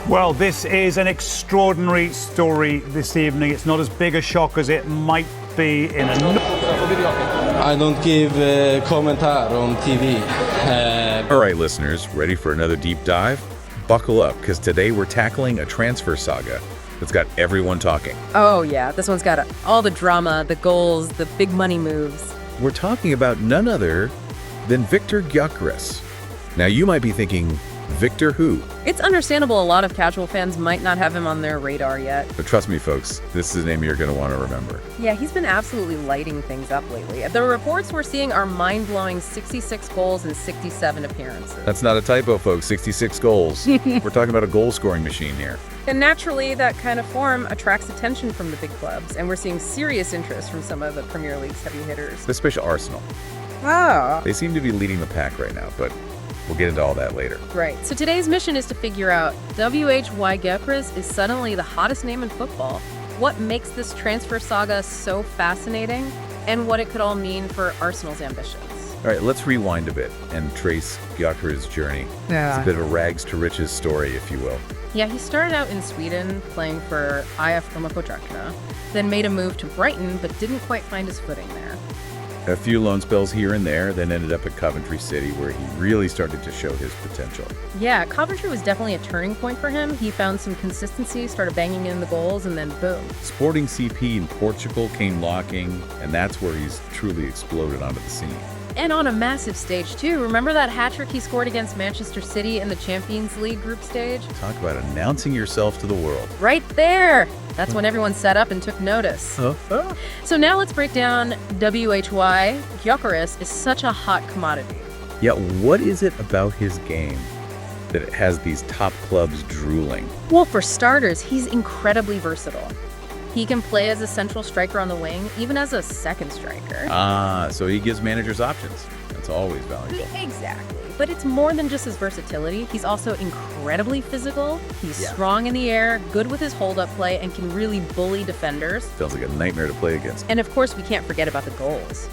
Well, this is an extraordinary story this evening. It's not as big a shock as it might be in a... I don't give commentary on TV. All right, listeners, ready for another deep dive? Buckle up, because today we're tackling a transfer saga that's got everyone talking. Oh yeah, this one's got all the drama, the goals, the big money moves. We're talking about none other than Viktor Gyökeres. Now, you might be thinking, Victor who? It's understandable a lot of casual fans might not have him on their radar yet. But trust me, folks, this is a name you're going to want to remember. Yeah, he's been absolutely lighting things up lately. The reports we're seeing are mind-blowing 66 goals and 67 appearances. That's not a typo, folks. 66 goals. We're talking about a goal-scoring machine here. And naturally, that kind of form attracts attention from the big clubs, and we're seeing serious interest from some of the Premier League's heavy hitters. Especially Arsenal. Ah. They seem to be leading the pack right now, but we'll get into all that later. Right. So today's mission is to figure out EYES GYÖKERES is suddenly the hottest name in football. What makes this transfer saga so fascinating, and what it could all mean for Arsenal's ambitions. All right, let's rewind a bit and trace Gyökeres' journey. Yeah. It's a bit of a rags to riches story, if you will. Yeah, he started out in Sweden playing for IF Roma, then made a move to Brighton, but didn't quite find his footing there. A few loan spells here and there, then ended up at Coventry City, where he really started to show his potential. Yeah, Coventry was definitely a turning point for him. He found some consistency, started banging in the goals, and then boom. Sporting CP in Portugal came locking, and that's where he's truly exploded onto the scene. And on a massive stage, too. Remember that hat-trick he scored against Manchester City in the Champions League group stage? Talk about announcing yourself to the world. Right there! That's when everyone sat up and took notice. So now let's break down EYES GYÖKERES is such a hot commodity. Yeah, what is it about his game that it has these top clubs drooling? Well, for starters, he's incredibly versatile. He can play as a central striker on the wing, even as a second striker. So he gives managers options. That's always valuable. Exactly. But it's more than just his versatility. He's also incredibly physical. He's strong in the air, good with his hold-up play, and can really bully defenders. Sounds like a nightmare to play against. And of course, we can't forget about the goals.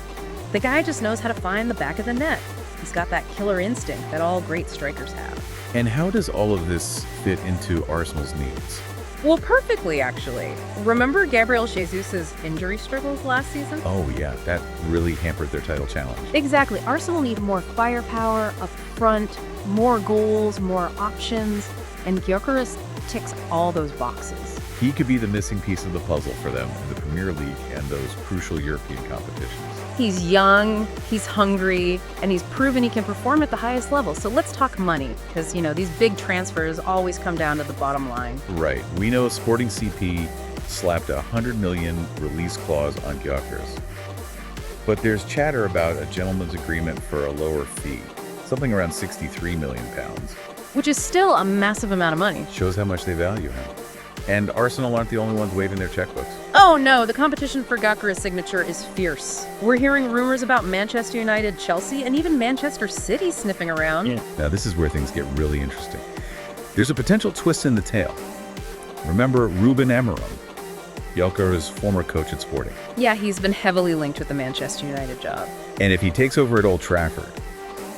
The guy just knows how to find the back of the net. He's got that killer instinct that all great strikers have. And how does all of this fit into Arsenal's needs? Well, perfectly, actually. Remember Gabriel Jesus' injury struggles last season? Oh, yeah, that really hampered their title challenge. Exactly. Arsenal need more firepower up front, more goals, more options, and Gyökeres ticks all those boxes. He could be the missing piece of the puzzle for them in the Premier League and those crucial European competitions. He's young, he's hungry, and he's proven he can perform at the highest level. So let's talk money, because, these big transfers always come down to the bottom line. Right. We know Sporting CP slapped a $100 million release clause on Gyökeres. But there's chatter about a gentleman's agreement for a lower fee, something around £63 million. Which is still a massive amount of money. Shows how much they value him. And Arsenal aren't the only ones waving their checkbooks. Oh no, the competition for Gyökeres' signature is fierce. We're hearing rumors about Manchester United, Chelsea, and even Manchester City sniffing around. Yeah. Now this is where things get really interesting. There's a potential twist in the tale. Remember Ruben Amorim, Gyökeres' former coach at Sporting. Yeah, he's been heavily linked with the Manchester United job. And if he takes over at Old Trafford,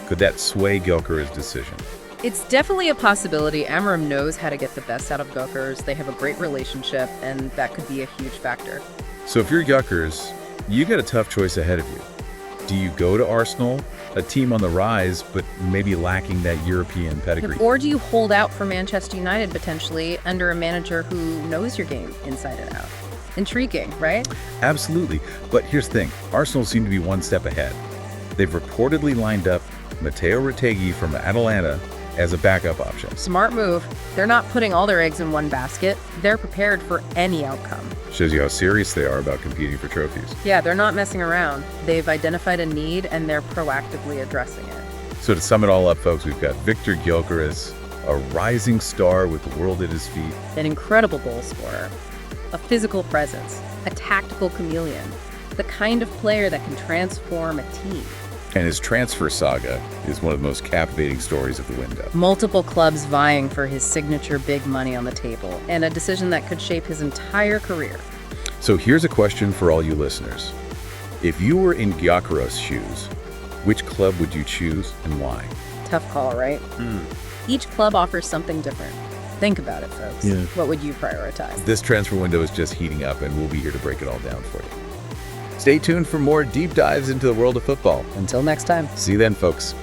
could that sway Gyökeres' decision? It's definitely a possibility. Amorim knows how to get the best out of Gyökeres. They have a great relationship, and that could be a huge factor. So if you're Gyökeres, you got a tough choice ahead of you. Do you go to Arsenal, a team on the rise, but maybe lacking that European pedigree? Or do you hold out for Manchester United, potentially, under a manager who knows your game inside and out? Intriguing, right? Absolutely. But here's the thing. Arsenal seem to be one step ahead. They've reportedly lined up Matteo Retegui from Atalanta as a backup option. Smart move. They're not putting all their eggs in one basket. They're prepared for any outcome. Shows you how serious they are about competing for trophies. Yeah, they're not messing around. They've identified a need, and they're proactively addressing it. So to sum it all up, folks, we've got Viktor Gyökeres, a rising star with the world at his feet. An incredible goal scorer, a physical presence, a tactical chameleon, the kind of player that can transform a team. And his transfer saga is one of the most captivating stories of the window. Multiple clubs vying for his signature big money on the table, and a decision that could shape his entire career. So here's a question for all you listeners. If you were in Gyökeres' shoes, which club would you choose and why? Tough call, right? Each club offers something different. Think about it, folks. Yeah. What would you prioritize? This transfer window is just heating up, and we'll be here to break it all down for you. Stay tuned for more deep dives into the world of football. Until next time. See you then, folks.